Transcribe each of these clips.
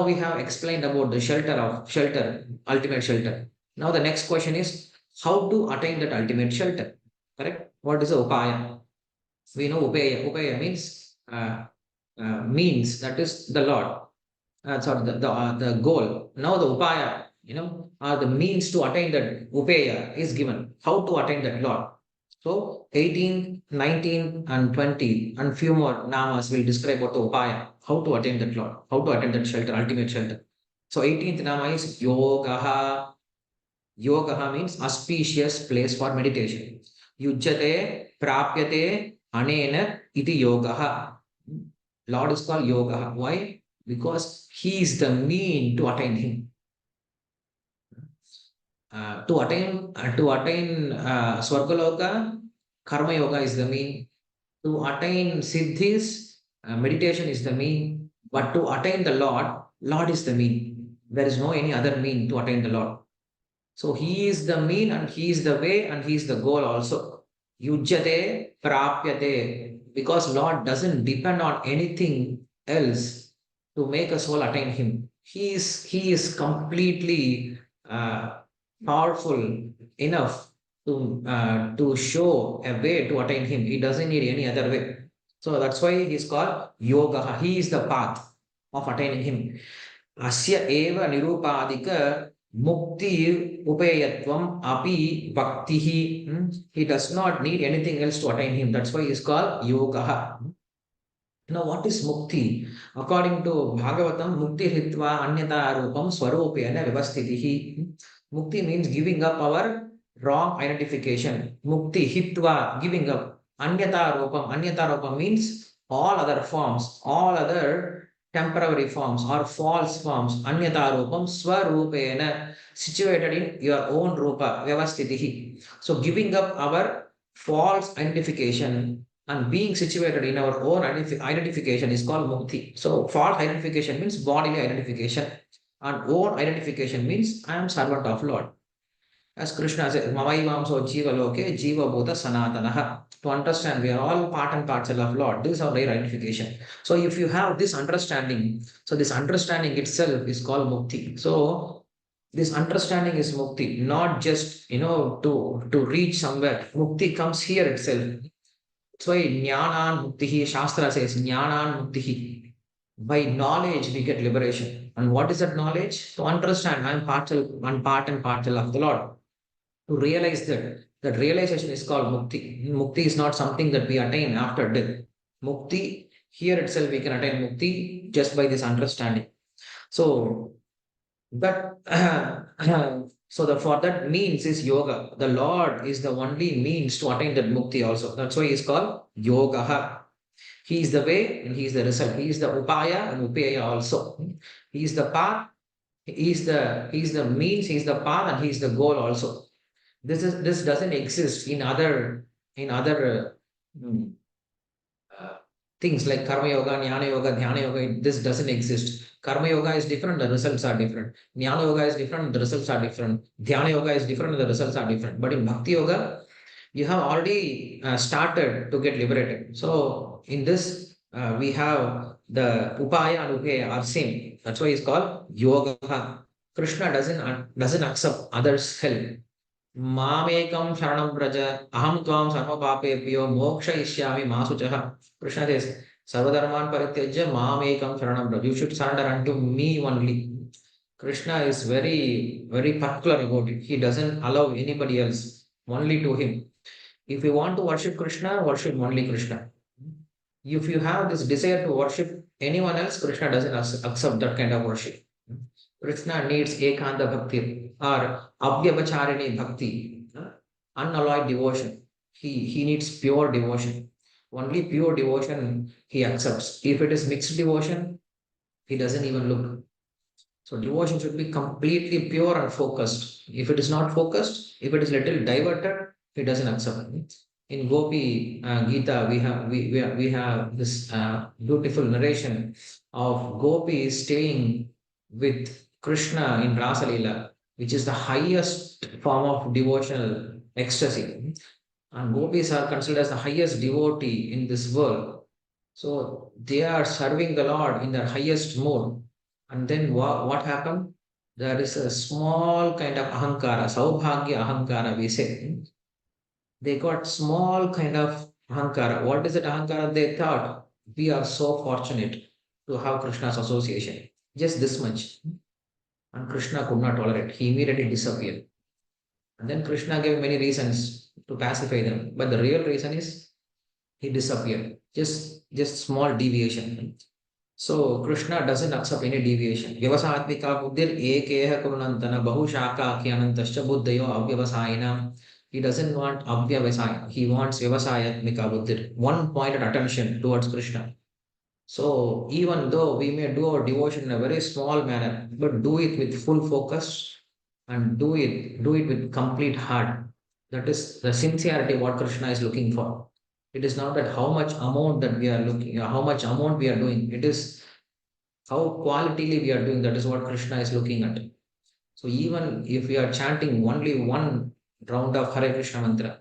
Now we have explained about the shelter, ultimate shelter. Now the next question is how to attain that ultimate shelter. Correct? What is the upaya? We know upaya. Upaya means that is the Lord. Sorry, the goal. Now the upaya, the means to attain that upaya is given. How to attain that Lord? So 18, 19, and 20, and few more namas will describe what the upaya, how to attain that Lord, how to attain that shelter, ultimate shelter. So 18th nama is yogaha. Yogaha means auspicious place for meditation. Yujjate prapyate anena iti yogaha. Lord is called yogaha. Why? Because he is the mean to attain him. To attain Swargaloka, Karma Yoga is the mean. To attain Siddhis, meditation is the mean. But to attain the Lord is the mean. There is no any other mean to attain the Lord. So he is the mean and he is the way and he is the goal also. Yujjate prapyate. Because Lord doesn't depend on anything else to make a soul attain him. He is completely powerful enough to show a way to attain him. He doesn't need any other way. So that's why he's called yoga. He is the path of attaining him. Asya eva nirupadika mukti upayatvam api bhaktihi. He does not need anything else to attain him. That's why he's called yoga. Now, what is mukti? According to Bhagavatam, mukti hitva anyata rupam swarupena vivastitihi. Mukti means giving up our wrong identification. Mukti hitva, giving up. Anyata rupam. Anyata rupam means all other forms, all other temporary forms or false forms. Anyata rupam swarupena, situated in your own rupa, vyavastitihi. So giving up our false identification and being situated in our own identification is called mukti. So false identification means bodily identification, and own identification means I am servant of Lord. As Krishna says, Mamaivamso Jiva Loke Jiva Bhuta Sanatanaha. To understand we are all part and parcel of Lord. This is our real identification. So if you have this understanding, so this understanding itself is called mukti. So this understanding is mukti, not just to reach somewhere. Mukti comes here itself. So jnanan muktihi, Shastra says jnanan muktihi. By knowledge we get liberation. And what is that knowledge? To understand I am part and parcel of the Lord. To realize that realization is called mukti. Mukti is not something that we attain after death. Mukti, here itself we can attain mukti just by this understanding. So that for that means is yoga. The Lord is the only means to attain that mukti also. That's why he's called yogaha. He is the way and he is the result. He is the upaya and upaya also. He is the path. He is the means. He is the path and he is the goal also. This doesn't exist in other things like karma yoga, jnana yoga, dhyana yoga. This doesn't exist. Karma yoga is different, the results are different. Jnana yoga is different, the results are different. Dhyana yoga is different, the results are different. But in bhakti yoga, you have already started to get liberated. So in this, we have the upaya and upaya are same. That's why it's called yoga. Krishna doesn't accept others' help. Mamekam sharanam braja aham tvam sarva papebhyo mokshayishyami ma suchaha. Krishna says, Sarvadharman parityajya mamekam sharanam braja. You should surrender unto me only. Krishna is very, very particular about it. He doesn't allow anybody else, only to him. If you want to worship Krishna, worship only Krishna. If you have this desire to worship anyone else, Krishna doesn't accept that kind of worship. Krishna needs ekanta bhakti or abhyavacharini bhakti, unalloyed devotion. He needs pure devotion. Only pure devotion he accepts. If it is mixed devotion, he doesn't even look. So devotion should be completely pure and focused. If it is not focused, if it is little diverted, he doesn't accept it. In Gopi Gita, we have this beautiful narration of Gopi staying with Krishna in Rasa Leela, which is the highest form of devotional ecstasy. And gopis are considered as the highest devotee in this world. So they are serving the Lord in their highest mode. And then what happened? There is a small kind of ahankara, saubhagya ahankara, we say. They got small kind of ahankara. What is it ahankara? They thought we are so fortunate to have Krishna's association. Just this much. And Krishna could not tolerate. He immediately disappeared. And then Krishna gave many reasons to pacify them. But the real reason is he disappeared. Just small deviation. So Krishna doesn't accept any deviation. Vyavasatmika buddhir ekeha kurunantana bahushaka akyanantascha buddhayo avyavasayina. He doesn't want avyavasaya. He wants vyavasayatmika buddhir. One pointed attention towards Krishna. So even though we may do our devotion in a very small manner, but do it with full focus and do it with complete heart. That is the sincerity what Krishna is looking for. It is not that how much amount that we are looking, how much amount we are doing. It is how qualitatively we are doing. That is what Krishna is looking at. So even if we are chanting only one round of Hare Krishna mantra,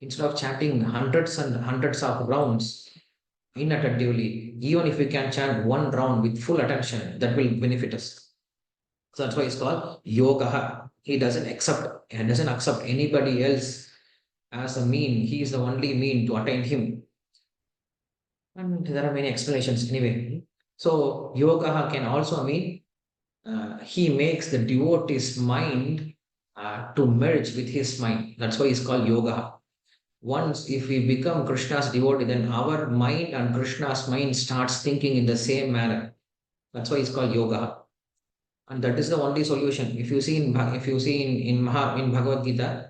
instead of chanting hundreds and hundreds of rounds inattentively, even if we can chant one round with full attention, that will benefit us. So that's why it's called yoga. He doesn't accept anybody else as a mean. He is the only mean to attain him. And there are many explanations anyway. So yoga can also mean he makes the devotee's mind to merge with his mind. That's why it's called yoga. Once if we become Krishna's devotee, then our mind and Krishna's mind starts thinking in the same manner. That's why it's called yoga. And that is the only solution. If you see in Bhagavad Gita,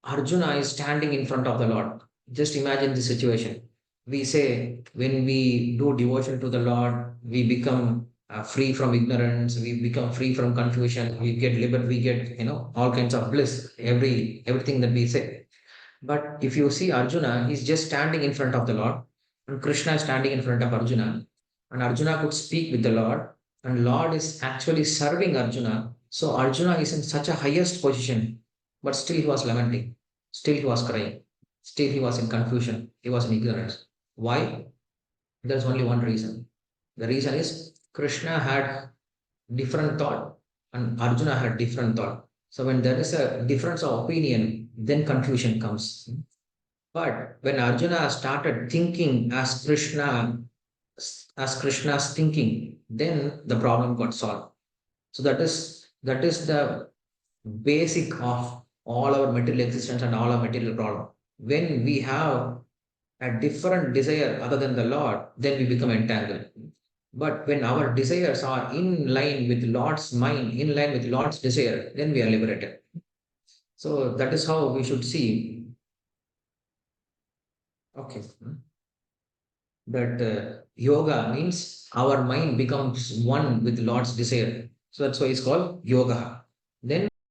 Arjuna is standing in front of the Lord. Just imagine the situation. We say when we do devotion to the Lord, we become free from ignorance, we become free from confusion, we get liberty, we get all kinds of bliss. Everything that we say. But if you see Arjuna, he's just standing in front of the Lord, and Krishna is standing in front of Arjuna, and Arjuna could speak with the Lord, and Lord is actually serving Arjuna. So Arjuna is in such a highest position, but still he was lamenting, still he was crying, still he was in confusion, he was in ignorance. Why? There's only one reason. The reason is Krishna had different thought and Arjuna had different thought. So when there is a difference of opinion, then confusion comes. But when Arjuna started thinking as Krishna's thinking, then the problem got solved. So that is the basic of all our material existence and all our material problem. When we have a different desire other than the Lord, then we become entangled. But when our desires are in line with Lord's mind, in line with Lord's desire, then we are liberated. So that is how we should see. Okay. That yoga means our mind becomes one with Lord's desire. So that's why it's called yoga. Then